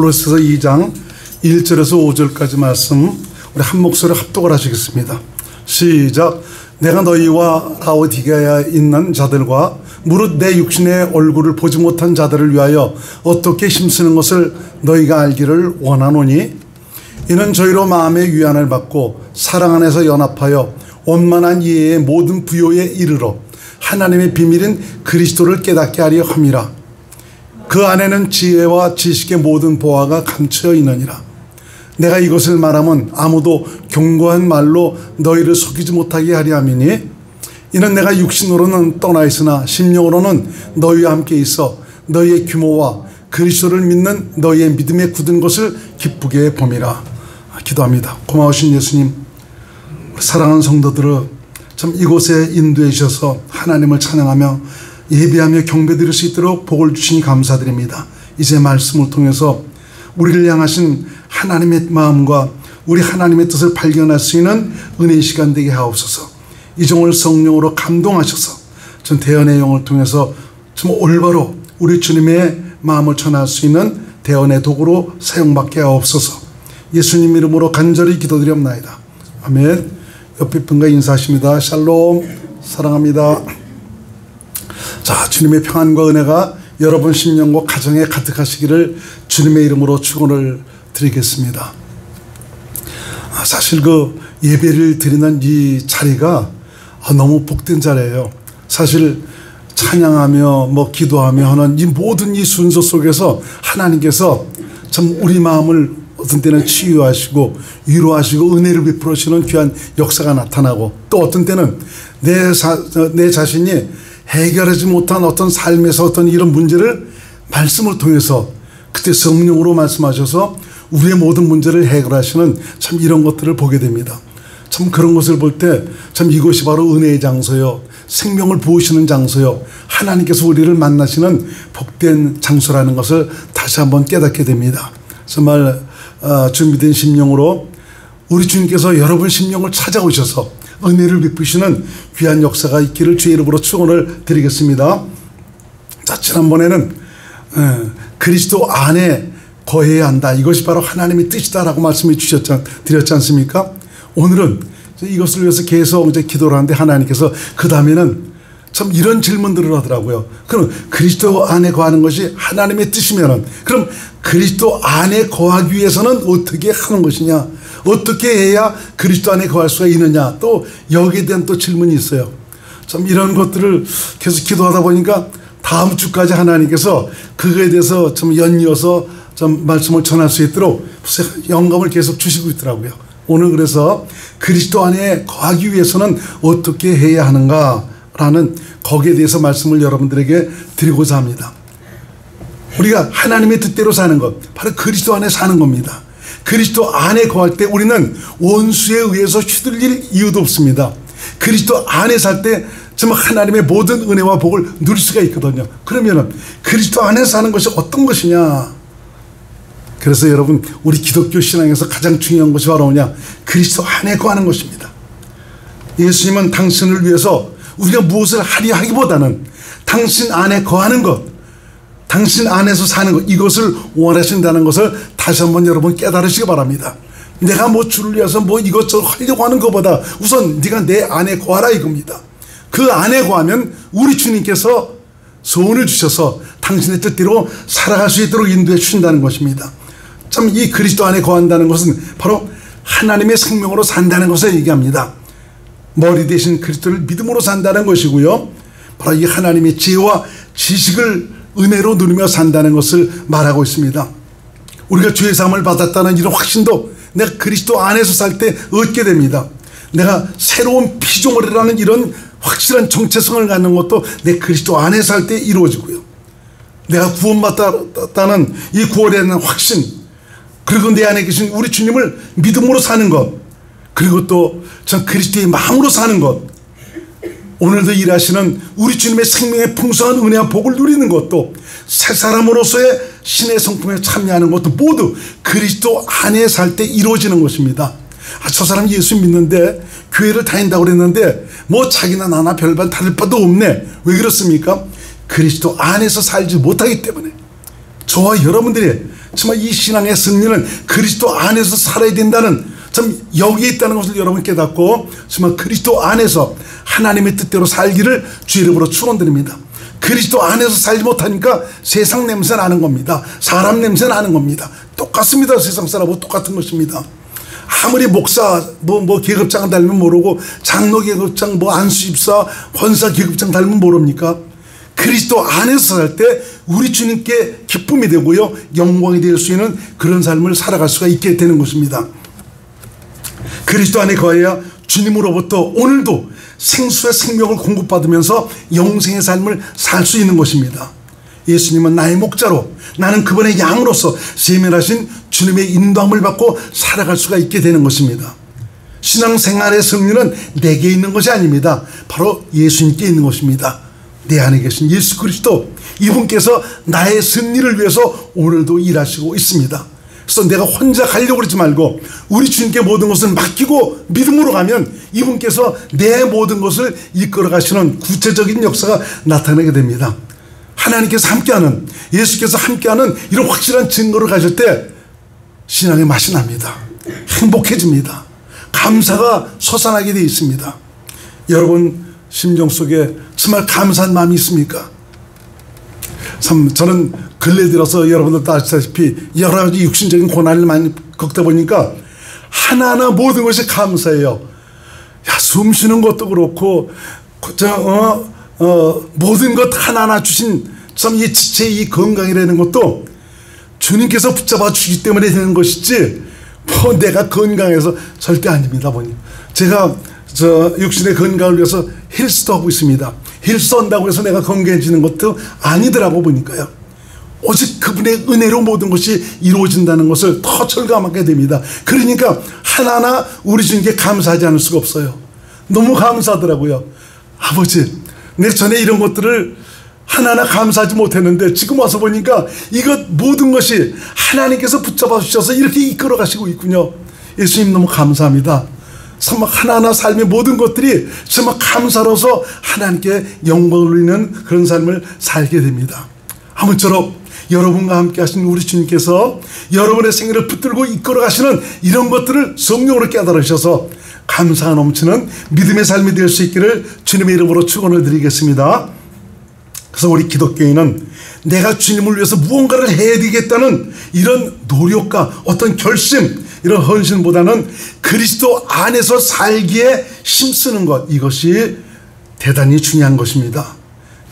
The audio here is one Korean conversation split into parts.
골로새서 2장 1절에서 5절까지 말씀 우리 한 목소리로 합독을 하시겠습니다. 시작. 내가 너희와 라오디게아에 있는 자들과 무릇 내 육신의 얼굴을 보지 못한 자들을 위하여 어떻게 힘쓰는 것을 너희가 알기를 원하노니, 이는 저희로 마음의 위안을 받고 사랑 안에서 연합하여 원만한 이해의 모든 부요에 이르러 하나님의 비밀인 그리스도를 깨닫게 하려 함이라. 그 안에는 지혜와 지식의 모든 보화가 감추어 있느니라. 내가 이것을 말하면 아무도 견고한 말로 너희를 속이지 못하게 하려 함이니, 이는 내가 육신으로는 떠나 있으나 심령으로는 너희와 함께 있어 너희의 규모와 그리스도를 믿는 너희의 믿음에 굳은 것을 기쁘게 봄이라. 기도합니다. 고마우신 예수님, 사랑하는 성도들을 참 이곳에 인도해 주셔서 하나님을 찬양하며 예배하며 경배드릴 수 있도록 복을 주시니 감사드립니다. 이제 말씀을 통해서 우리를 향하신 하나님의 마음과 우리 하나님의 뜻을 발견할 수 있는 은혜의 시간 되게 하옵소서. 이 종을 성령으로 감동하셔서 전 대언의 영을 통해서 좀 올바로 우리 주님의 마음을 전할 수 있는 대언의 도구로 사용받게 하옵소서. 예수님 이름으로 간절히 기도드리옵나이다. 아멘. 옆에 분과 인사하십니다. 샬롬. 사랑합니다. 자, 주님의 평안과 은혜가 여러분 심령과 가정에 가득하시기를 주님의 이름으로 축원을 드리겠습니다. 사실 그 예배를 드리는 이 자리가 너무 복된 자리예요. 사실 찬양하며 기도하며 하는 이 모든 이 순서 속에서 하나님께서 참 우리 마음을 어떤 때는 치유하시고 위로하시고 은혜를 베풀어 주시는 귀한 역사가 나타나고, 또 어떤 때는 내 자신이 해결하지 못한 어떤 삶에서 어떤 이런 문제를 말씀을 통해서 그때 성령으로 말씀하셔서 우리의 모든 문제를 해결하시는 참 이런 것들을 보게 됩니다. 참 그런 것을 볼 때 참 이곳이 바로 은혜의 장소요, 생명을 부으시는 장소요, 하나님께서 우리를 만나시는 복된 장소라는 것을 다시 한번 깨닫게 됩니다. 정말 준비된 심령으로 우리 주님께서 여러분 심령을 찾아오셔서 은혜를 베푸시는 귀한 역사가 있기를 주의 이름으로 축원을 드리겠습니다. 자, 지난번에는 그리스도 안에 거해야 한다, 이것이 바로 하나님의 뜻이다라고 말씀해 드렸지 않습니까? 오늘은 이것을 위해서 계속 이제 기도를 하는데 하나님께서 그 다음에는 참 이런 질문들을 하더라고요. 그럼 그리스도 안에 거하는 것이 하나님의 뜻이면은, 그럼 그리스도 안에 거하기 위해서는 어떻게 하는 것이냐, 어떻게 해야 그리스도 안에 거할 수가 있느냐, 또 여기에 대한 또 질문이 있어요. 참 이런 것들을 계속 기도하다 보니까 다음 주까지 하나님께서 그거에 대해서 좀 연이어서 좀 말씀을 전할 수 있도록 영감을 계속 주시고 있더라고요. 오늘 그래서 그리스도 안에 거하기 위해서는 어떻게 해야 하는가 라는 거기에 대해서 말씀을 여러분들에게 드리고자 합니다. 우리가 하나님의 뜻대로 사는 것, 바로 그리스도 안에 사는 겁니다. 그리스도 안에 거할 때 우리는 원수에 의해서 휘둘릴 이유도 없습니다. 그리스도 안에 살 때 정말 하나님의 모든 은혜와 복을 누릴 수가 있거든요. 그러면 그리스도 안에 사는 것이 어떤 것이냐, 그래서 여러분 우리 기독교 신앙에서 가장 중요한 것이 바로 뭐냐, 그리스도 안에 거하는 것입니다. 예수님은 당신을 위해서 우리가 무엇을 하려 하기보다는 당신 안에 거하는 것, 당신 안에서 사는 것, 이것을 원하신다는 것을 다시 한번 여러분 깨달으시기 바랍니다. 내가 주를 위해서 이것저것 하려고 하는 것보다 우선 네가 내 안에 거하라 이겁니다. 그 안에 거하면 우리 주님께서 소원을 주셔서 당신의 뜻대로 살아갈 수 있도록 인도해 주신다는 것입니다. 참 이 그리스도 안에 거한다는 것은 바로 하나님의 생명으로 산다는 것을 얘기합니다. 머리 대신 그리스도를 믿음으로 산다는 것이고요, 바로 이 하나님의 지혜와 지식을 은혜로 누리며 산다는 것을 말하고 있습니다. 우리가 죄 사함을 받았다는 이런 확신도 내가 그리스도 안에서 살 때 얻게 됩니다. 내가 새로운 피조물이라는 이런 확실한 정체성을 갖는 것도 내 그리스도 안에 살 때 이루어지고요, 내가 구원받았다는 이 구원에 대한 확신, 그리고 내 안에 계신 우리 주님을 믿음으로 사는 것, 그리고 또 전 그리스도의 마음으로 사는 것, 오늘도 일하시는 우리 주님의 생명의 풍성한 은혜와 복을 누리는 것도, 새 사람으로서의 신의 성품에 참여하는 것도 모두 그리스도 안에 살 때 이루어지는 것입니다. 저 사람 예수 믿는데 교회를 다닌다고 그랬는데 자기나 나나 별반 다를 바도 없네. 왜 그렇습니까? 그리스도 안에서 살지 못하기 때문에. 저와 여러분들이 정말 이 신앙의 승리는 그리스도 안에서 살아야 된다는 참 여기에 있다는 것을 여러분 깨닫고 정말 그리스도 안에서 하나님의 뜻대로 살기를 주 이름으로 축원드립니다. 그리스도 안에서 살지 못하니까 세상 냄새 나는 겁니다. 사람 냄새 나는 겁니다. 똑같습니다. 세상 사람하고 똑같은 것입니다. 아무리 목사 뭐 계급장 달면 모르고 장로 계급장 안수집사 권사 계급장 달면 모릅니까? 그리스도 안에서 살 때 우리 주님께 기쁨이 되고요 영광이 될 수 있는 그런 삶을 살아갈 수가 있게 되는 것입니다. 그리스도 안에 거해야 주님으로부터 오늘도 생수의 생명을 공급받으면서 영생의 삶을 살 수 있는 것입니다. 예수님은 나의 목자로 나는 그분의 양으로서 세밀하신 주님의 인도함을 받고 살아갈 수가 있게 되는 것입니다. 신앙생활의 승리는 내게 있는 것이 아닙니다. 바로 예수님께 있는 것입니다. 내 안에 계신 예수 그리스도 이분께서 나의 승리를 위해서 오늘도 일하시고 있습니다. 그래서 내가 혼자 가려고 그러지 말고 우리 주님께 모든 것을 맡기고 믿음으로 가면 이분께서 내 모든 것을 이끌어 가시는 구체적인 역사가 나타나게 됩니다. 하나님께서 함께하는 예수께서 함께하는 이런 확실한 증거를 가질 때 신앙의 맛이 납니다. 행복해집니다. 감사가 솟아나게 되어 있습니다. 여러분 심정 속에 정말 감사한 마음이 있습니까? 참 저는 근래 들어서 여러분들도 아시다시피 여러 가지 육신적인 고난을 많이 겪다 보니까 하나하나 모든 것이 감사해요. 숨 쉬는 것도 그렇고 모든 것 하나하나 주신 참 이 지체의 이 건강이라는 것도 주님께서 붙잡아 주기 때문에 되는 것이지 뭐 내가 건강해서 절대 아닙니다. 보니 제가 육신의 건강을 위해서 헬스도 하고 있습니다. 헬스 한다고 해서 내가 건강해지는 것도 아니더라고 보니까요. 오직 그분의 은혜로 모든 것이 이루어진다는 것을 더 절감하게 됩니다. 그러니까 하나하나 우리 주님께 감사하지 않을 수가 없어요. 너무 감사하더라고요. 아버지, 내가 전에 이런 것들을 하나하나 감사하지 못했는데 지금 와서 보니까 이것 모든 것이 하나님께서 붙잡아 주셔서 이렇게 이끌어 가시고 있군요. 예수님 너무 감사합니다. 정말 하나하나 삶의 모든 것들이 정말 감사로서 하나님께 영광을 돌리는 그런 삶을 살게 됩니다. 아무쪼록 여러분과 함께 하신 우리 주님께서 여러분의 생애를 붙들고 이끌어 가시는 이런 것들을 성령으로 깨달으셔서 감사가 넘치는 믿음의 삶이 될 수 있기를 주님의 이름으로 축원을 드리겠습니다. 그래서 우리 기독교인은 내가 주님을 위해서 무언가를 해야 되겠다는 이런 노력과 어떤 결심, 이런 헌신보다는 그리스도 안에서 살기에 힘쓰는 것, 이것이 대단히 중요한 것입니다.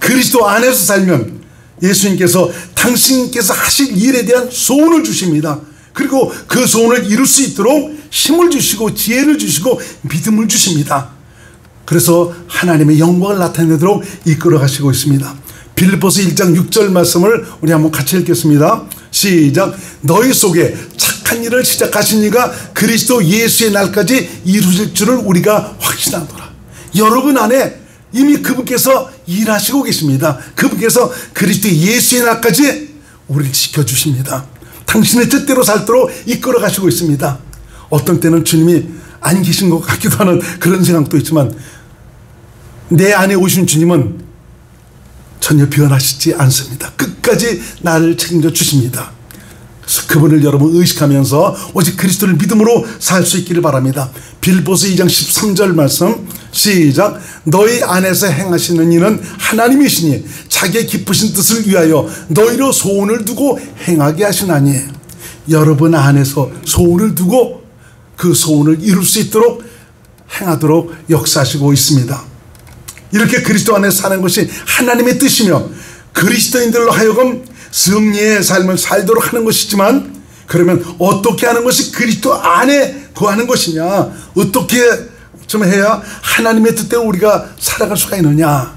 그리스도 안에서 살면 예수님께서 당신께서 하실 일에 대한 소원을 주십니다. 그리고 그 소원을 이룰 수 있도록 힘을 주시고 지혜를 주시고 믿음을 주십니다. 그래서 하나님의 영광을 나타내도록 이끌어 가시고 있습니다. 빌립보서 1장 6절 말씀을 우리 한번 같이 읽겠습니다. 시작. 너희 속에 착한 일을 시작하신 이가 그리스도 예수의 날까지 이루실 줄을 우리가 확신하노라. 여러분 안에 이미 그분께서 일하시고 계십니다. 그분께서 그리스도 예수의 날까지 우리를 지켜주십니다. 당신의 뜻대로 살도록 이끌어 가시고 있습니다. 어떤 때는 주님이 안 계신 것 같기도 하는 그런 생각도 있지만 내 안에 오신 주님은 전혀 변하시지 않습니다. 끝까지 나를 책임져 주십니다. 그래서 그분을 여러분 의식하면서 오직 그리스도를 믿음으로 살 수 있기를 바랍니다. 빌립보서 2장 13절 말씀 시작. 너희 안에서 행하시는 이는 하나님이시니 자기의 기쁘신 뜻을 위하여 너희로 소원을 두고 행하게 하시나니. 여러분 안에서 소원을 두고 그 소원을 이룰 수 있도록 행하도록 역사하시고 있습니다. 이렇게 그리스도 안에 사는 것이 하나님의 뜻이며 그리스도인들로 하여금 승리의 삶을 살도록 하는 것이지만, 그러면 어떻게 하는 것이 그리스도 안에 거하는 것이냐, 어떻게 좀 해야 하나님의 뜻대로 우리가 살아갈 수가 있느냐.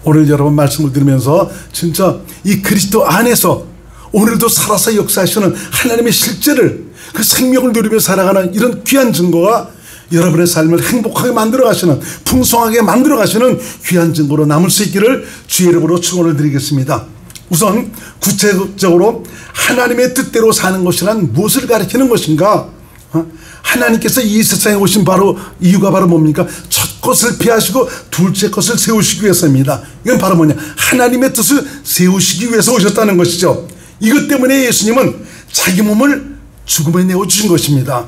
오늘 여러분 말씀을 들으면서 진짜 이 그리스도 안에서 오늘도 살아서 역사하시는 하나님의 실제를, 그 생명을 누리며 살아가는 이런 귀한 증거가 여러분의 삶을 행복하게 만들어 가시는, 풍성하게 만들어 가시는 귀한 증거로 남을 수 있기를 주의 이름으로 축원을 드리겠습니다. 우선 구체적으로 하나님의 뜻대로 사는 것이란 무엇을 가리키는 것인가? 하나님께서 이 세상에 오신 바로 이유가 바로 뭡니까? 첫 것을 피하시고 둘째 것을 세우시기 위해서입니다. 이건 바로 뭐냐? 하나님의 뜻을 세우시기 위해서 오셨다는 것이죠. 이것 때문에 예수님은 자기 몸을 죽음에 내어주신 것입니다.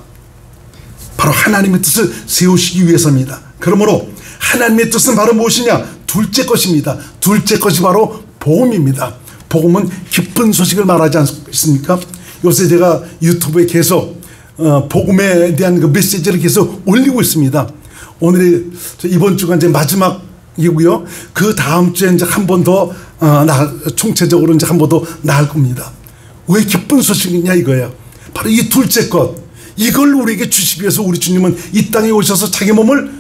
바로 하나님의 뜻을 세우시기 위해서입니다. 그러므로 하나님의 뜻은 바로 무엇이냐? 둘째 것입니다. 둘째 것이 바로 복음입니다. 복음은 기쁜 소식을 말하지 않습니까? 요새 제가 유튜브에 계속 복음에 대한 그 메시지를 계속 올리고 있습니다. 오늘이 이번 주가 이제 마지막이고요. 그 다음 주에 이제 한 번 더 총체적으로 이제 한 번 더 나을 겁니다. 왜 기쁜 소식이냐 이거예요. 바로 이 둘째 것, 이걸 우리에게 주시기 위해서 우리 주님은 이 땅에 오셔서 자기 몸을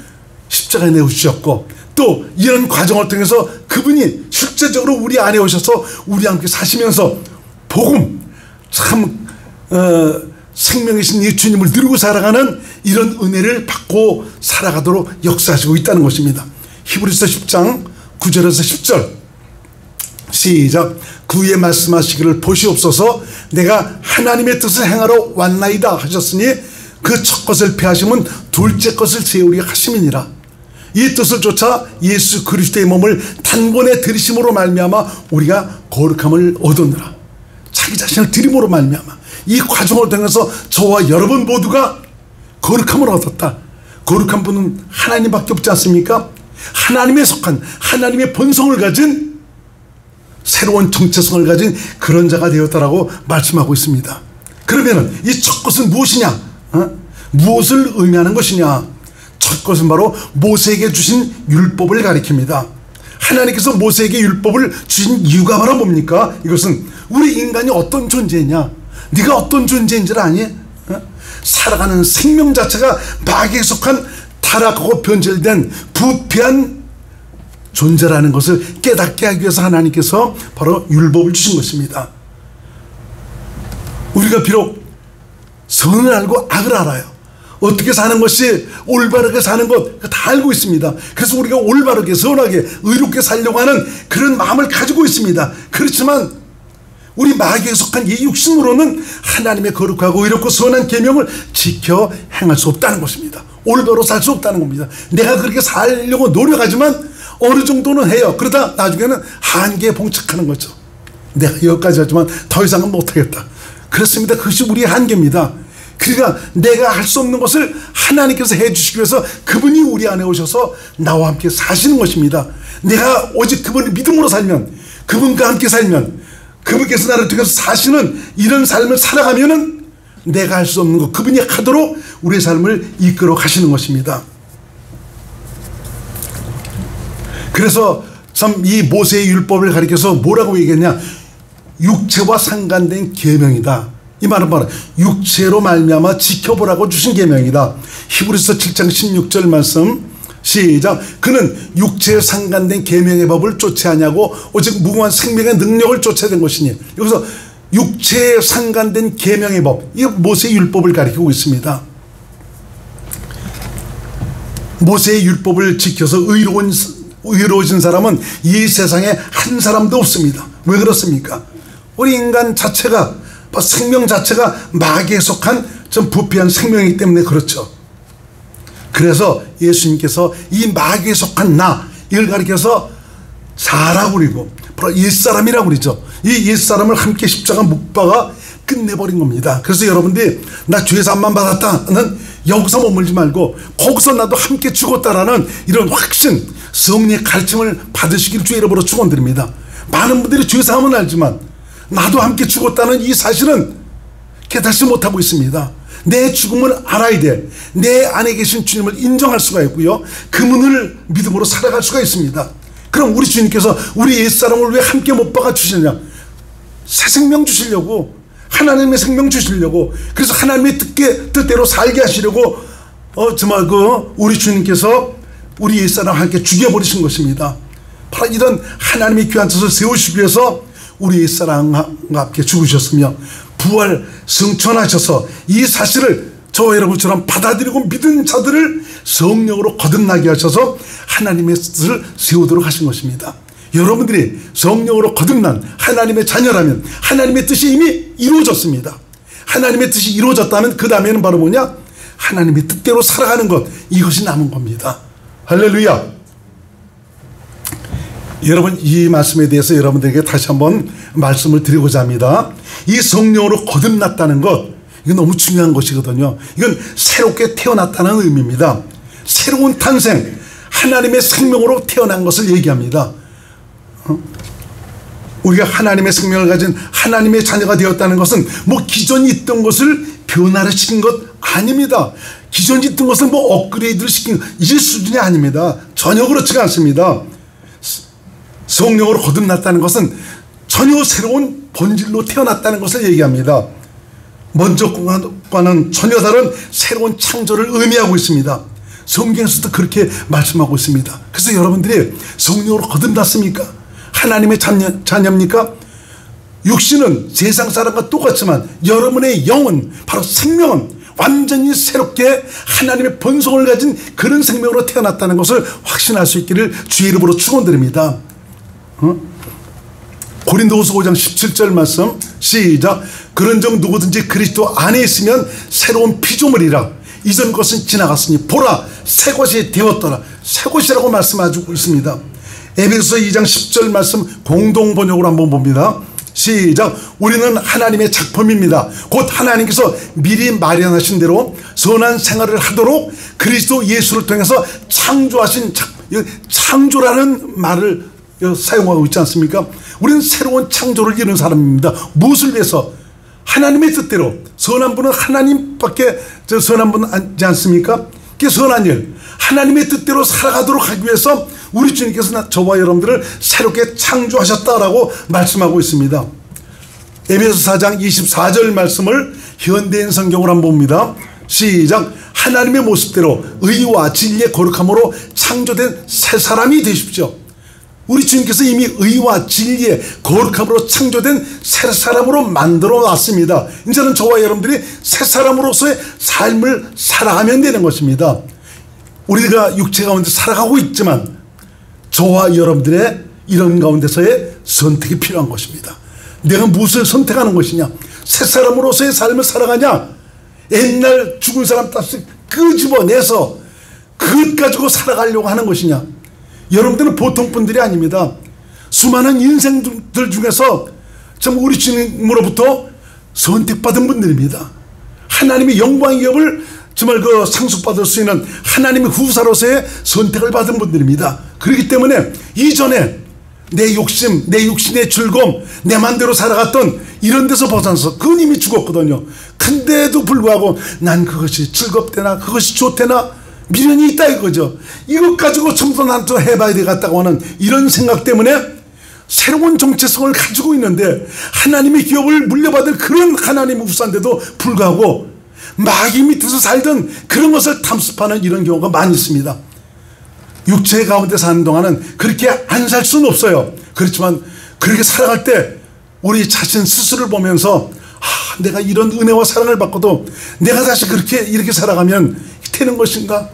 십자가에 내어주셨고, 또 이런 과정을 통해서 그분이 실제적으로 우리 안에 오셔서 우리와 함께 사시면서 복음, 참 생명이신 이 주님을 누리고 살아가는 이런 은혜를 받고 살아가도록 역사하시고 있다는 것입니다. 히브리서 10장 9절에서 10절 시작. 구에 말씀하시기를 보시옵소서 내가 하나님의 뜻을 행하러 왔나이다 하셨으니 그 첫 것을 폐하시면 둘째 것을 세우리라 하심이니라. 이 뜻을 쫓아 예수 그리스도의 몸을 단번에 들이심으로 말미암아 우리가 거룩함을 얻었느라. 자기 자신을 드림으로 말미암아 이 과정을 통해서 저와 여러분 모두가 거룩함을 얻었다. 거룩한 분은 하나님밖에 없지 않습니까? 하나님에 속한 하나님의 본성을 가진 새로운 정체성을 가진 그런 자가 되었다라고 말씀하고 있습니다. 그러면 이 첫 것은 무엇이냐? 무엇을 의미하는 것이냐? 첫 것은 바로 모세에게 주신 율법을 가리킵니다. 하나님께서 모세에게 율법을 주신 이유가 바로 뭡니까? 이것은 우리 인간이 어떤 존재냐? 네가 어떤 존재인지를 아니? 살아가는 생명 자체가 마귀에 속한 타락하고 변질된 부패한 존재라는 것을 깨닫게 하기 위해서 하나님께서 바로 율법을 주신 것입니다. 우리가 비록 선을 알고 악을 알아요. 어떻게 사는 것이 올바르게 사는 것 다 알고 있습니다. 그래서 우리가 올바르게 선하게 의롭게 살려고 하는 그런 마음을 가지고 있습니다. 그렇지만 우리 마귀에 속한 이 육신으로는 하나님의 거룩하고 의롭고 선한 계명을 지켜 행할 수 없다는 것입니다. 올바로 살 수 없다는 겁니다. 내가 그렇게 살려고 노력하지만 어느 정도는 해요. 그러다 나중에는 한계에 봉착하는 거죠. 내가 여기까지 하지만 더 이상은 못하겠다. 그렇습니다. 그것이 우리의 한계입니다. 그러니까 내가 할 수 없는 것을 하나님께서 해주시기 위해서 그분이 우리 안에 오셔서 나와 함께 사시는 것입니다. 내가 오직 그분을 믿음으로 살면, 그분과 함께 살면, 그분께서 나를 통해서 사시는 이런 삶을 살아가면은 내가 할 수 없는 것, 그분이 하도록 우리의 삶을 이끌어 가시는 것입니다. 그래서 참 이 모세의 율법을 가리켜서 뭐라고 얘기했냐? 육체와 상관된 계명이다. 이 말은 바로 육체로 말미암아 지켜보라고 주신 계명이다. 히브리서 7장 16절 말씀 시작. 그는 육체에 상관된 계명의 법을 쫓지 아니하고 오직 무궁한 생명의 능력을 쫓아야 된 것이니. 여기서 육체에 상관된 계명의 법, 이 모세의 율법을 가리키고 있습니다. 모세의 율법을 지켜서 의로워진 사람은 이 세상에 한 사람도 없습니다. 왜 그렇습니까? 우리 인간 자체가, 생명 자체가 마귀에 속한 좀 부패한 생명이기 때문에 그렇죠. 그래서 예수님께서 이 마귀에 속한 나, 이걸 가리켜서 사라고 그리고 바로 옛사람이라고 그러죠. 이 옛사람을 함께 십자가 못 박아 끝내버린 겁니다. 그래서 여러분들이 나 죄 사함만 받았다는 여기서 머물지 말고 거기서 나도 함께 죽었다라는 이런 확신, 성령의 가르침을 받으시기를 주의 이름으로 축원드립니다. 많은 분들이 죄 사함은 알지만 나도 함께 죽었다는 이 사실은 깨닫지 못하고 있습니다. 내 죽음을 알아야 돼. 내 안에 계신 주님을 인정할 수가 있고요. 그분을 믿음으로 살아갈 수가 있습니다. 그럼 우리 주님께서 우리 옛사람을 왜 함께 못 박아 주시느냐? 새 생명 주시려고, 하나님의 생명 주시려고, 그래서 하나님의 뜻대로 살게 하시려고 정말 우리 주님께서 우리 옛사람을 함께 죽여버리신 것입니다. 바로 이런 하나님의 귀한 뜻을 세우시기 위해서 우리 옛사람과 함께 죽으셨으며 부활 승천하셔서 이 사실을 저와 여러분처럼 받아들이고 믿은 자들을 성령으로 거듭나게 하셔서 하나님의 뜻을 세우도록 하신 것입니다. 여러분들이 성령으로 거듭난 하나님의 자녀라면 하나님의 뜻이 이미 이루어졌습니다. 하나님의 뜻이 이루어졌다면 그 다음에는 바로 뭐냐? 하나님의 뜻대로 살아가는 것, 이것이 남은 겁니다. 할렐루야. 여러분, 이 말씀에 대해서 여러분들에게 다시 한번 말씀을 드리고자 합니다. 이 성령으로 거듭났다는 것, 이건 너무 중요한 것이거든요. 이건 새롭게 태어났다는 의미입니다. 새로운 탄생, 하나님의 생명으로 태어난 것을 얘기합니다. 우리가 하나님의 생명을 가진 하나님의 자녀가 되었다는 것은 뭐 기존에 있던 것을 변화를 시킨 것 아닙니다. 기존에 있던 것을 뭐 업그레이드를 시킨 이 수준이 아닙니다. 전혀 그렇지가 않습니다. 성령으로 거듭났다는 것은 전혀 새로운 본질로 태어났다는 것을 얘기합니다. 먼저과는 전혀 다른 새로운 창조를 의미하고 있습니다. 성경에서도 그렇게 말씀하고 있습니다. 그래서 여러분들이 성령으로 거듭났습니까? 하나님의 자녀입니까? 육신은 세상 사람과 똑같지만 여러분의 영은, 바로 생명은 완전히 새롭게 하나님의 본성을 가진 그런 생명으로 태어났다는 것을 확신할 수 있기를 주의 이름으로 축원드립니다. 고린도후서 5장 17절 말씀 시작. 그런즉 누구든지 그리스도 안에 있으면 새로운 피조물이라. 이전 것은 지나갔으니 보라 새 것이 되었더라. 새 것이라고 말씀하고 있습니다. 에베소서 2장 10절 말씀 공동 번역으로 한번 봅니다. 시작. 우리는 하나님의 작품입니다. 곧 하나님께서 미리 마련하신 대로 선한 생활을 하도록 그리스도 예수를 통해서 창조하신 창조라는 말을 사용하고 있지 않습니까? 우리는 새로운 창조를 이룬 사람입니다. 무엇을 위해서? 하나님의 뜻대로. 선한 분은 하나님밖에 선한 분 아니지 않습니까? 그 선한 일, 하나님의 뜻대로 살아가도록 하기 위해서 우리 주님께서 저와 여러분들을 새롭게 창조하셨다라고 말씀하고 있습니다. 에베소 4장 24절 말씀을 현대인 성경으로 한번 봅니다. 시작. 하나님의 모습대로 의와 진리의 거룩함으로 창조된 새 사람이 되십시오. 우리 주님께서 이미 의와 진리의 거룩함으로 창조된 새 사람으로 만들어 놨습니다. 이제는 저와 여러분들이 새 사람으로서의 삶을 살아가면 되는 것입니다. 우리가 육체 가운데 살아가고 있지만 저와 여러분들의 이런 가운데서의 선택이 필요한 것입니다. 내가 무엇을 선택하는 것이냐? 새 사람으로서의 삶을 살아가냐? 옛날 죽은 사람 값을 끄집어내서 그것 가지고 살아가려고 하는 것이냐? 여러분들은 보통 분들이 아닙니다. 수많은 인생들 중에서 참 우리 주님으로부터 선택받은 분들입니다. 하나님의 영광의 업을 정말 그 상속받을 수 있는 하나님의 후사로서의 선택을 받은 분들입니다. 그렇기 때문에 이전에 내 욕심, 내 육신의 즐거움, 내 맘대로 살아갔던 이런 데서 벗어나서 그건 이미 죽었거든요. 근데도 불구하고 난 그것이 즐겁대나 그것이 좋대나 미련이 있다 이거죠. 이것 가지고 청소 난 또 해봐야 되겠다고 하는 이런 생각 때문에 새로운 정체성을 가지고 있는데 하나님의 기업을 물려받을 그런 하나님의 후사인데도 불구하고 마귀 밑에서 살던 그런 것을 탐습하는 이런 경우가 많이 있습니다. 육체 가운데 사는 동안은 그렇게 안 살 수는 없어요. 그렇지만 그렇게 살아갈 때 우리 자신 스스로를 보면서 내가 이런 은혜와 사랑을 받고도 내가 다시 이렇게 살아가면 되는 것인가?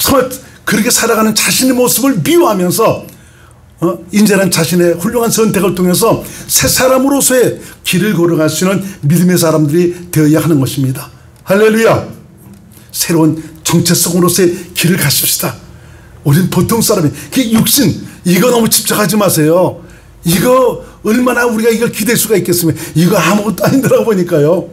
정말 그렇게 살아가는 자신의 모습을 미워하면서 이제는 자신의 훌륭한 선택을 통해서 새 사람으로서의 길을 걸어갈 수 있는 믿음의 사람들이 되어야 하는 것입니다. 할렐루야. 새로운 정체성으로서의 길을 가십시다. 우리는 보통 사람이 육신 이거 너무 집착하지 마세요. 이거 얼마나 우리가 이걸 기댈 수가 있겠습니까? 이거 아무것도 아니더라고 보니까요.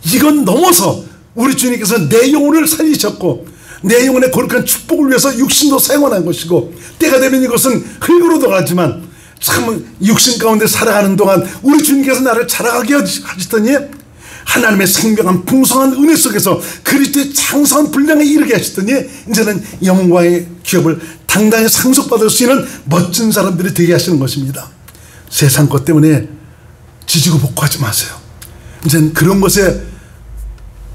이건 넘어서 우리 주님께서 내 영혼을 살리셨고 내 영혼의 거룩한 축복을 위해서 육신도 사용한 것이고 때가 되면 이것은 흙으로 돌아가지만 참 육신 가운데 살아가는 동안 우리 주님께서 나를 자라가게 하시더니 하나님의 생명한 풍성한 은혜 속에서 그리스도의 장성한 분량에 이르게 하시더니 이제는 영광의 기업을 당당히 상속받을 수 있는 멋진 사람들이 되게 하시는 것입니다. 세상 것 때문에 지지고 볶고하지 마세요. 이제는 그런 것에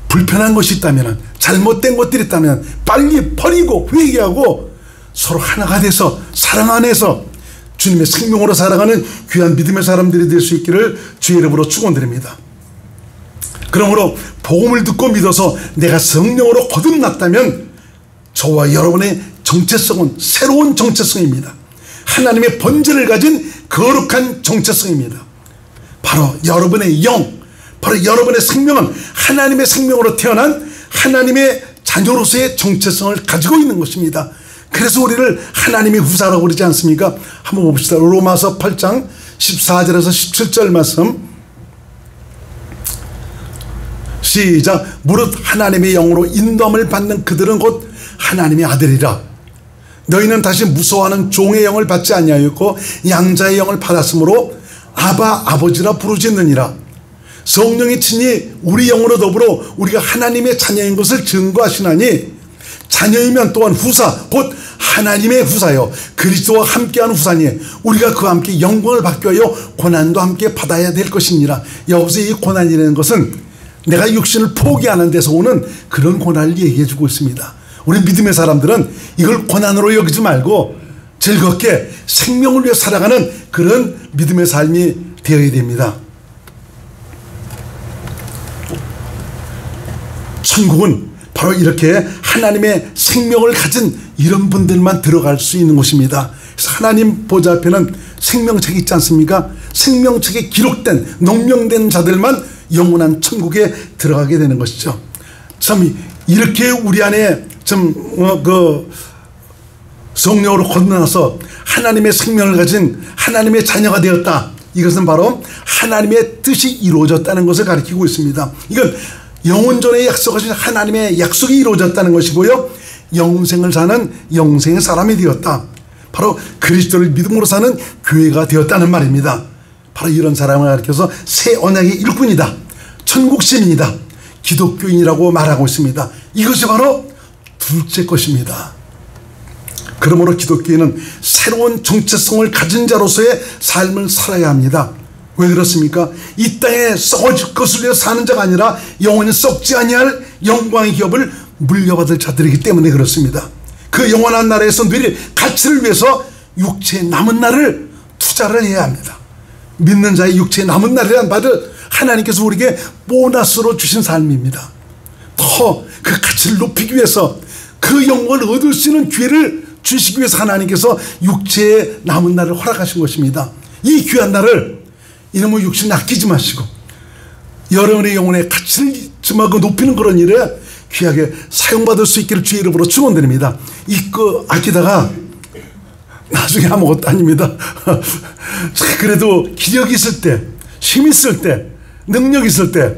불편한 것이 있다면, 잘못된 것들이 있다면 빨리 버리고 회개하고 서로 하나가 돼서 사랑 안에서 주님의 생명으로 살아가는 귀한 믿음의 사람들이 될 수 있기를 주의 이름으로 축원드립니다. 그러므로 복음을 듣고 믿어서 내가 성령으로 거듭났다면 저와 여러분의 정체성은 새로운 정체성입니다. 하나님의 본질을 가진 거룩한 정체성입니다. 바로 여러분의 영, 바로 여러분의 생명은 하나님의 생명으로 태어난 하나님의 자녀로서의 정체성을 가지고 있는 것입니다. 그래서 우리를 하나님의 후사라고 그러지 않습니까? 한번 봅시다. 로마서 8장 14절에서 17절 말씀 시작. 무릇 하나님의 영으로 인도함을 받는 그들은 곧 하나님의 아들이라. 너희는 다시 무서워하는 종의 영을 받지 아니하였고 양자의 영을 받았으므로 아바 아버지라 부르짖느니라. 성령이 친히 우리 영으로 더불어 우리가 하나님의 자녀인 것을 증거하시나니 자녀이면 또한 후사 곧 하나님의 후사요 그리스도와 함께하는 후사니 우리가 그와 함께 영광을 받기 위하여 고난도 함께 받아야 될 것이니라. 여기서 이 고난이라는 것은 내가 육신을 포기하는 데서 오는 그런 고난을 얘기해 주고 있습니다. 우리 믿음의 사람들은 이걸 고난으로 여기지 말고 즐겁게 생명을 위해 살아가는 그런 믿음의 삶이 되어야 됩니다. 천국은 바로 이렇게 하나님의 생명을 가진 이런 분들만 들어갈 수 있는 곳입니다. 그래서 하나님 보좌 앞에는 생명책이 있지 않습니까? 생명책에 기록된 농명된 자들만 영원한 천국에 들어가게 되는 것이죠. 참 이렇게 우리 안에 좀 성령으로 건너서 하나님의 생명을 가진 하나님의 자녀가 되었다. 이것은 바로 하나님의 뜻이 이루어졌다는 것을 가리키고 있습니다. 이건 영원전에 약속하신 하나님의 약속이 이루어졌다는 것이고요. 영생을 사는 영생의 사람이 되었다. 바로 그리스도를 믿음으로 사는 교회가 되었다는 말입니다. 바로 이런 사람을 가리켜서 새 언약의 일꾼이다. 천국 시민이다. 기독교인이라고 말하고 있습니다. 이것이 바로 둘째 것입니다. 그러므로 기독교인은 새로운 정체성을 가진 자로서의 삶을 살아야 합니다. 왜 그렇습니까? 이 땅에 썩어질 것을 위해 사는 자가 아니라 영원히 썩지 아니할 영광의 기업을 물려받을 자들이기 때문에 그렇습니다. 그 영원한 나라에서 누릴 가치를 위해서 육체의 남은 날을 투자를 해야 합니다. 믿는 자의 육체의 남은 날이란 말을 하나님께서 우리에게 보너스로 주신 삶입니다. 더 그 가치를 높이기 위해서 그 영광을 얻을 수 있는 기회를 주시기 위해서 하나님께서 육체의 남은 날을 허락하신 것입니다. 이 귀한 날을 이놈의 육신 아끼지 마시고 여러분의 영혼의 가치를 증하고 높이는 그런 일에 귀하게 사용받을 수 있기를 주의 이름으로 축원드립니다. 이거 아끼다가 나중에 아무것도 아닙니다. 그래도 기력이 있을 때, 힘이 있을 때, 능력이 있을 때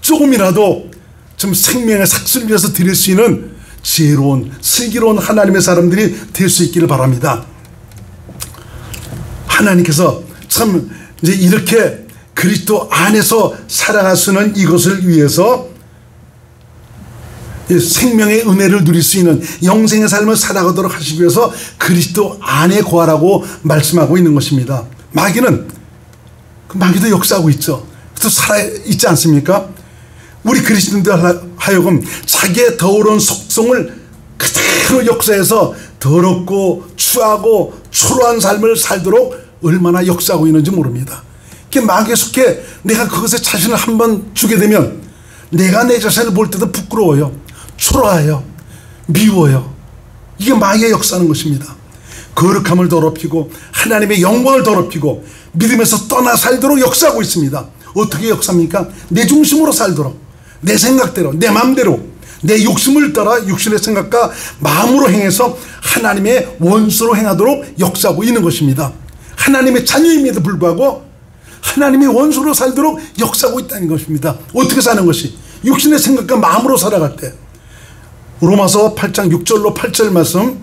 조금이라도 좀 생명의 삭슬을 위해서 드릴 수 있는 지혜로운 슬기로운 하나님의 사람들이 될 수 있기를 바랍니다. 하나님께서 참 이제 이렇게 그리스도 안에서 살아갈 수 있는 이것을 위해서 생명의 은혜를 누릴 수 있는 영생의 삶을 살아가도록 하시기 위해서 그리스도 안에 거하라고 말씀하고 있는 것입니다. 마귀는 마귀도 역사하고 있죠. 또 살아있지 않습니까? 우리 그리스도인들 하여금 자기의 더러운 속성을 그대로 역사해서 더럽고 추하고 초라한 삶을 살도록 얼마나 역사하고 있는지 모릅니다. 마귀에 속해 내가 그것에 자신을 한번 주게 되면 내가 내 자신을 볼 때도 부끄러워요. 초라해요. 미워요. 이게 마귀의 역사하는 것입니다. 거룩함을 더럽히고 하나님의 영광을 더럽히고 믿음에서 떠나 살도록 역사하고 있습니다. 어떻게 역사합니까? 내 중심으로 살도록 내 생각대로 내 마음대로 내 욕심을 따라 육신의 생각과 마음으로 행해서 하나님의 원수로 행하도록 역사하고 있는 것입니다. 하나님의 자녀임에도 불구하고 하나님의 원수로 살도록 역사하고 있다는 것입니다. 어떻게 사는 것이? 육신의 생각과 마음으로 살아갈 때. 로마서 8장 6절로 8절 말씀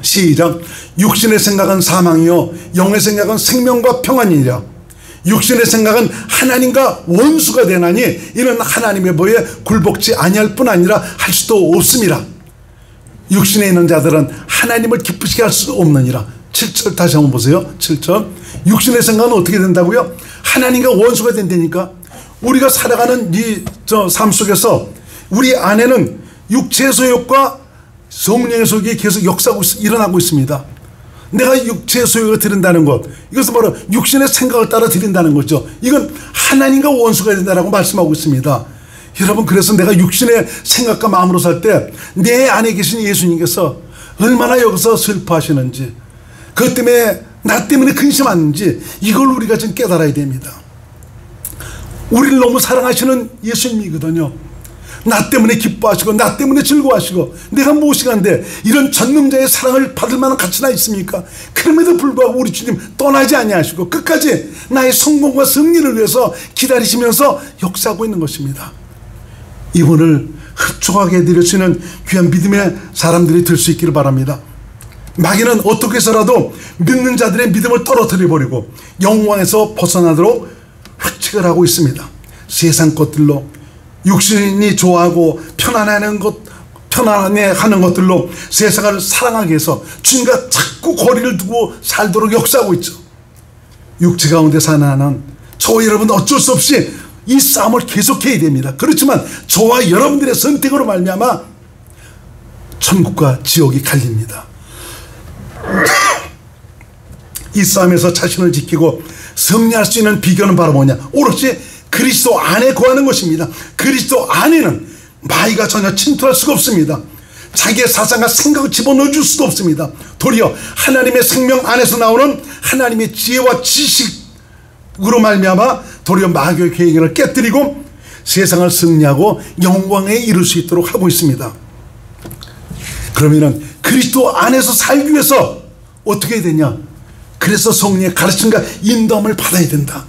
시작. 육신의 생각은 사망이요 영의 생각은 생명과 평안이니라. 육신의 생각은 하나님과 원수가 되나니 이는 하나님의 보에 굴복지 아니할 뿐 아니라 할 수도 없음이라. 육신에 있는 자들은 하나님을 기쁘시게 할 수 없느니라. 7절 다시 한번 보세요. 7절. 육신의 생각은 어떻게 된다고요? 하나님과 원수가 된다니까. 우리가 살아가는 이 삶 속에서 우리 안에는 육체의 소욕과 성령의 소욕이 계속 역사하고 일어나고 있습니다. 내가 육체의 소욕을 드린다는 것, 이것은 바로 육신의 생각을 따라 드린다는 거죠. 이건 하나님과 원수가 된다라고 말씀하고 있습니다. 여러분, 그래서 내가 육신의 생각과 마음으로 살 때 내 안에 계신 예수님께서 얼마나 여기서 슬퍼하시는지, 그것 때문에 나 때문에 근심하는지 이걸 우리가 좀 깨달아야 됩니다. 우리를 너무 사랑하시는 예수님이거든요. 나 때문에 기뻐하시고 나 때문에 즐거워하시고 내가 무엇이간데 이런 전능자의 사랑을 받을 만한 가치나 있습니까? 그럼에도 불구하고 우리 주님 떠나지 아니하시고 끝까지 나의 성공과 승리를 위해서 기다리시면서 역사하고 있는 것입니다. 이분을 흡족하게 해드릴 수 있는 귀한 믿음의 사람들이 될 수 있기를 바랍니다. 마귀는 어떻게 해서라도 믿는 자들의 믿음을 떨어뜨려버리고 영광에서 벗어나도록 획책을 하고 있습니다. 세상 것들로, 육신이 좋아하고 편안해하는 것들로 세상을 사랑하게 해서 주님과 자꾸 거리를 두고 살도록 역사하고 있죠. 육체 가운데 사는 저와 여러분 어쩔 수 없이 이 싸움을 계속해야 됩니다. 그렇지만 저와 여러분들의 선택으로 말미암아 천국과 지옥이 갈립니다. 이 싸움에서 자신을 지키고 승리할 수 있는 비결은 바로 뭐냐? 오롯이 그리스도 안에 거하는 것입니다. 그리스도 안에는 마귀가 전혀 침투할 수가 없습니다. 자기의 사상과 생각을 집어넣어 줄 수도 없습니다. 도리어 하나님의 생명 안에서 나오는 하나님의 지혜와 지식으로 말미암아 도리어 마귀의 계획을 깨뜨리고 세상을 승리하고 영광에 이룰 수 있도록 하고 있습니다. 그러면은 그리스도 안에서 살기 위해서 어떻게 해야 되냐? 그래서 성령의 가르침과 인도함을 받아야 된다.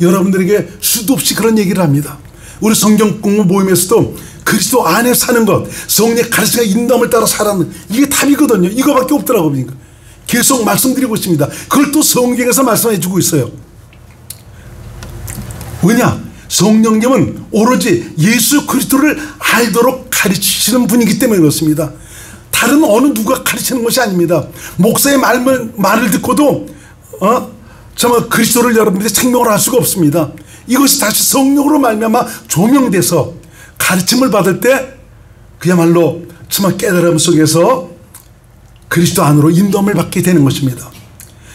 여러분들에게 수도 없이 그런 얘기를 합니다. 우리 성경 공부 모임에서도 그리스도 안에 사는 것, 성령의 가르침과 인도함을 따라 살아는 이게 답이거든요. 이거밖에 없더라고요. 계속 말씀드리고 있습니다. 그걸 또 성경에서 말씀해 주고 있어요. 왜냐? 성령님은 오로지 예수 그리스도를 알도록 가르치시는 분이기 때문에 그렇습니다. 다른 어느 누가 가르치는 것이 아닙니다. 목사의 말을 듣고도 정말 그리스도를 여러분들이 생명을 할 수가 없습니다. 이것이 다시 성령으로 말미암아 조명돼서 가르침을 받을 때 그야말로 정말 깨달음 속에서 그리스도 안으로 인도함을 받게 되는 것입니다.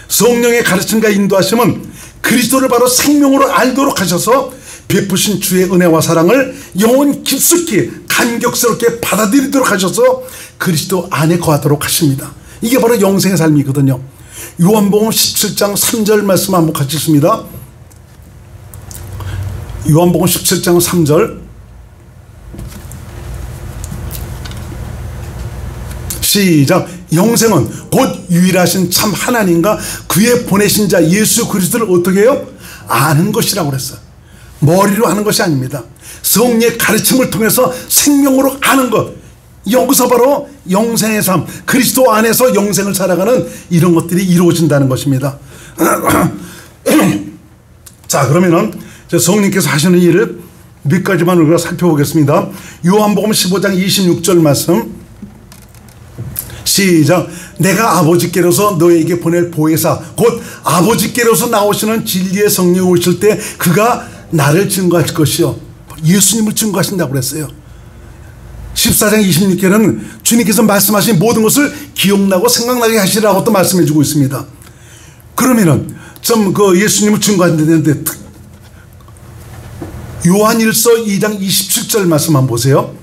성령의 가르침과 인도하심은 그리스도를 바로 생명으로 알도록 하셔서 베푸신 주의 은혜와 사랑을 영혼 깊숙이 감격스럽게 받아들이도록 하셔서 그리스도 안에 거하도록 하십니다. 이게 바로 영생의 삶이거든요. 요한복음 17장 3절 말씀 한번 같이 읽습니다. 요한복음 17장 3절 시작. 영생은 곧 유일하신 참 하나님과 그의 보내신 자 예수 그리스도를 어떻게 해요? 아는 것이라고 그랬어요. 머리로 아는 것이 아닙니다. 성령의 가르침을 통해서 생명으로 아는 것, 여기서 바로 영생의 삶, 그리스도 안에서 영생을 살아가는 이런 것들이 이루어진다는 것입니다. 자, 그러면은 성령께서 하시는 일을 몇 가지만 우리가 살펴보겠습니다. 요한복음 15장 26절 말씀 시작. 내가 아버지께로서 너에게 보낼 보혜사 곧 아버지께로서 나오시는 진리의 성령이 오실 때 그가 나를 증거할 것이요. 예수님을 증거하신다고 그랬어요. 14장 26절에는 주님께서 말씀하신 모든 것을 기억나고 생각나게 하시라고 또 말씀해 주고 있습니다. 그러면은 좀 그 예수님을 증거하는데 요한일서 2장 27절 말씀 한번 보세요.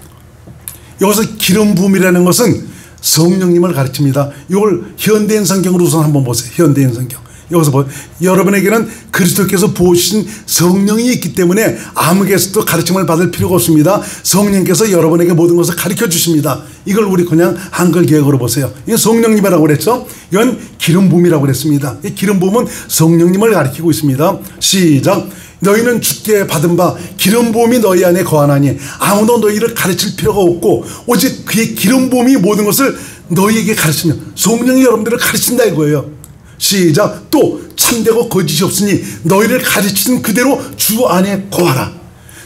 여기서 기름 부음이라는 것은 성령님을 가르칩니다. 이걸 현대인 성경으로 우선 한번 보세요. 현대인 성경. 여기서 여러분에게는 그리스도께서 부으신 성령이 있기 때문에 아무개서도 가르침을 받을 필요가 없습니다. 성령께서 여러분에게 모든 것을 가르쳐 주십니다. 이걸 우리 그냥 한글 개혁으로 보세요. 이건 성령님이라고 그랬죠. 이건 기름 부음이라고 그랬습니다. 이 기름 부음은 성령님을 가리키고 있습니다. 시작. 너희는 주께 받은 바 기름 부음이 너희 안에 거하나니 아무도 너희를 가르칠 필요가 없고 오직 그의 기름 부음이 모든 것을 너희에게 가르치며 성령이 여러분들을 가르친다 이거예요. 시작. 또 참되고 거짓이 없으니 너희를 가르치는 그대로 주 안에 거하라.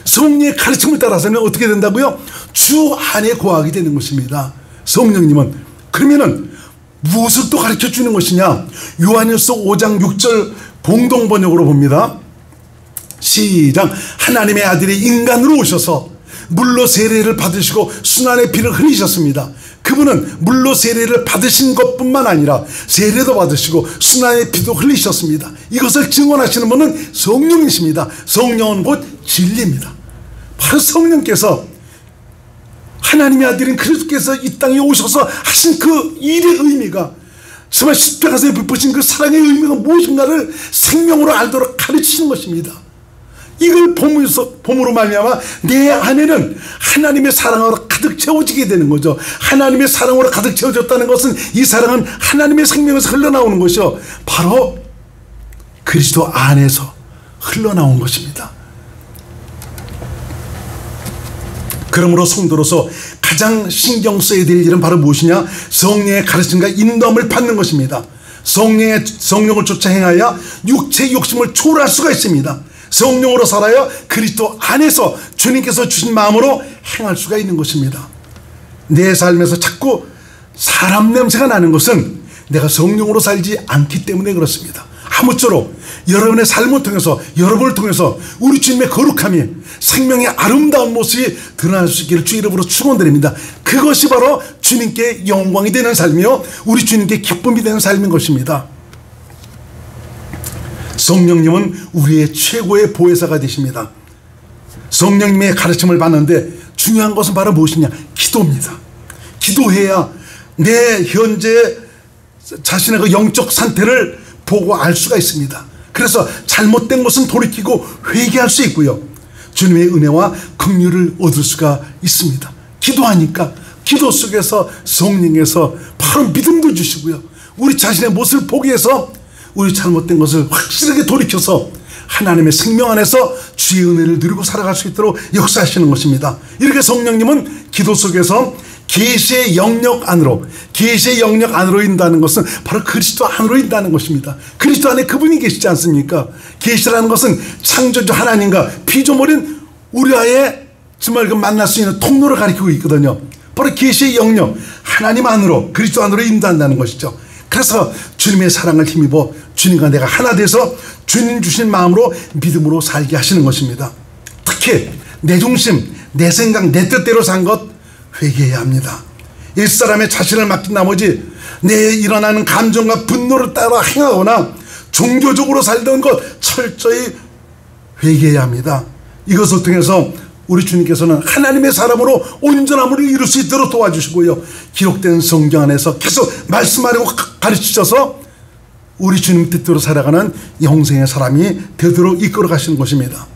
성령의 가르침을 따라서는 어떻게 된다고요? 주 안에 거하게 되는 것입니다. 성령님은. 그러면은 무엇을 또 가르쳐 주는 것이냐? 요한일서 5장 6절 공동 번역으로 봅니다. 시작. 하나님의 아들이 인간으로 오셔서 물로 세례를 받으시고 순환의 피를 흘리셨습니다. 그분은 물로 세례를 받으신 것뿐만 아니라 세례도 받으시고 순환의 피도 흘리셨습니다. 이것을 증언하시는 분은 성령이십니다. 성령은 곧 진리입니다. 바로 성령께서 하나님의 아들인 그리스도께서 이 땅에 오셔서 하신 그 일의 의미가 정말 십자가에서 베푸신 그 사랑의 의미가 무엇인가를 생명으로 알도록 가르치시는 것입니다. 이걸 봄으로 말미암아 내 안에는 하나님의 사랑으로 가득 채워지게 되는 거죠. 하나님의 사랑으로 가득 채워졌다는 것은 이 사랑은 하나님의 생명에서 흘러나오는 것이요, 바로 그리스도 안에서 흘러나온 것입니다. 그러므로 성도로서 가장 신경 써야 될 일은 바로 무엇이냐? 성령의 가르침과 인도함을 받는 것입니다. 성령을 쫓아 행하여 육체의 욕심을 초월할 수가 있습니다. 성령으로 살아야 그리스도 안에서 주님께서 주신 마음으로 행할 수가 있는 것입니다. 내 삶에서 자꾸 사람 냄새가 나는 것은 내가 성령으로 살지 않기 때문에 그렇습니다. 아무쪼록 여러분의 삶을 통해서, 여러분을 통해서 우리 주님의 거룩함이, 생명의 아름다운 모습이 드러날 수 있기를 주 이름으로 축원드립니다. 그것이 바로 주님께 영광이 되는 삶이요, 우리 주님께 기쁨이 되는 삶인 것입니다. 성령님은 우리의 최고의 보혜사가 되십니다. 성령님의 가르침을 받는데 중요한 것은 바로 무엇이냐? 기도입니다. 기도해야 내 현재 자신의 그 영적 상태를 보고 알 수가 있습니다. 그래서 잘못된 것은 돌이키고 회개할 수 있고요, 주님의 은혜와 긍휼을 얻을 수가 있습니다. 기도하니까 기도 속에서 성령에서 바로 믿음도 주시고요, 우리 자신의 모습을 보게 해서 우리 잘못된 것을 확실하게 돌이켜서 하나님의 생명 안에서 주의 은혜를 누리고 살아갈 수 있도록 역사하시는 것입니다. 이렇게 성령님은 기도 속에서 계시의 영역 안으로, 계시의 영역 안으로 인다는 것은 바로 그리스도 안으로 인다는 것입니다. 그리스도 안에 그분이 계시지 않습니까? 계시라는 것은 창조주 하나님과 피조물인 우리와의 정말 그 만날 수 있는 통로를 가리키고 있거든요. 바로 계시의 영역, 하나님 안으로, 그리스도 안으로 인도한다는 것이죠. 그래서 주님의 사랑을 힘입어 주님과 내가 하나 돼서 주님 주신 마음으로 믿음으로 살게 하시는 것입니다. 특히 내 중심, 내 생각, 내 뜻대로 산 것 회개해야 합니다. 옛사람의 자신을 맡긴 나머지 내 일어나는 감정과 분노를 따라 행하거나 종교적으로 살던 것 철저히 회개해야 합니다. 이것을 통해서 우리 주님께서는 하나님의 사람으로 온전함을 이룰 수 있도록 도와주시고요, 기록된 성경 안에서 계속 말씀하려고 가르치셔서 우리 주님 뜻대로 살아가는 영생의 사람이 되도록 이끌어 가시는 것입니다.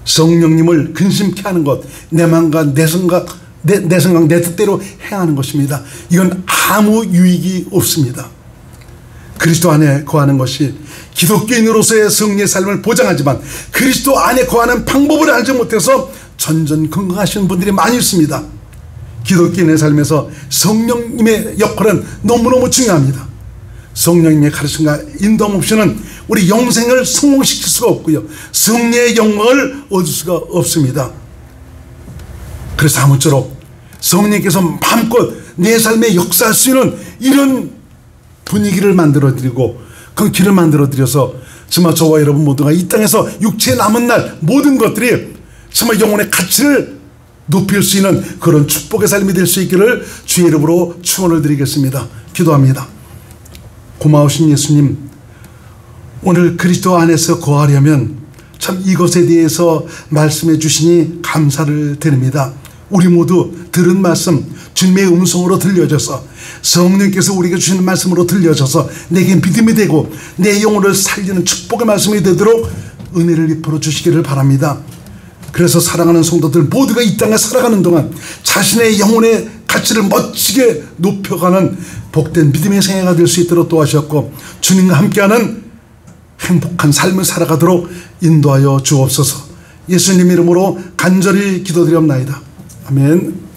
성령님을 근심케 하는 것, 내 마음과 내 생각, 내 뜻대로 행하는 것입니다. 이건 아무 유익이 없습니다. 그리스도 안에 거하는 것이 기독교인으로서의 승리의 삶을 보장하지만 그리스도 안에 거하는 방법을 알지 못해서 전전긍긍하시는 분들이 많이 있습니다. 기독교인의 삶에서 성령님의 역할은 너무너무 중요합니다. 성령님의 가르침과 인도함 없이는 우리 영생을 성공시킬 수가 없고요, 승리의 영광을 얻을 수가 없습니다. 그래서 아무쪼록 성령께서 마음껏 내 삶에 역사할 수 있는 이런 분위기를 만들어드리고 그 길을 만들어드려서 정말 저와 여러분 모두가 이 땅에서 육체에 남은 날 모든 것들이 정말 영혼의 가치를 높일 수 있는 그런 축복의 삶이 될 수 있기를 주의 이름으로 축원을 드리겠습니다. 기도합니다. 고마우신 예수님, 오늘 그리스도 안에서 거하려면 참 이것에 대해서 말씀해 주시니 감사를 드립니다. 우리 모두 들은 말씀 주님의 음성으로 들려져서, 성령께서 우리에게 주시는 말씀으로 들려져서 내게 믿음이 되고 내 영혼을 살리는 축복의 말씀이 되도록 은혜를 베풀어 주시기를 바랍니다. 그래서 사랑하는 성도들 모두가 이 땅에 살아가는 동안 자신의 영혼의 가치를 멋지게 높여가는 복된 믿음의 생애가 될 수 있도록 도와주셨고, 주님과 함께하는 행복한 삶을 살아가도록 인도하여 주옵소서. 예수님 이름으로 간절히 기도드리옵나이다. 아멘.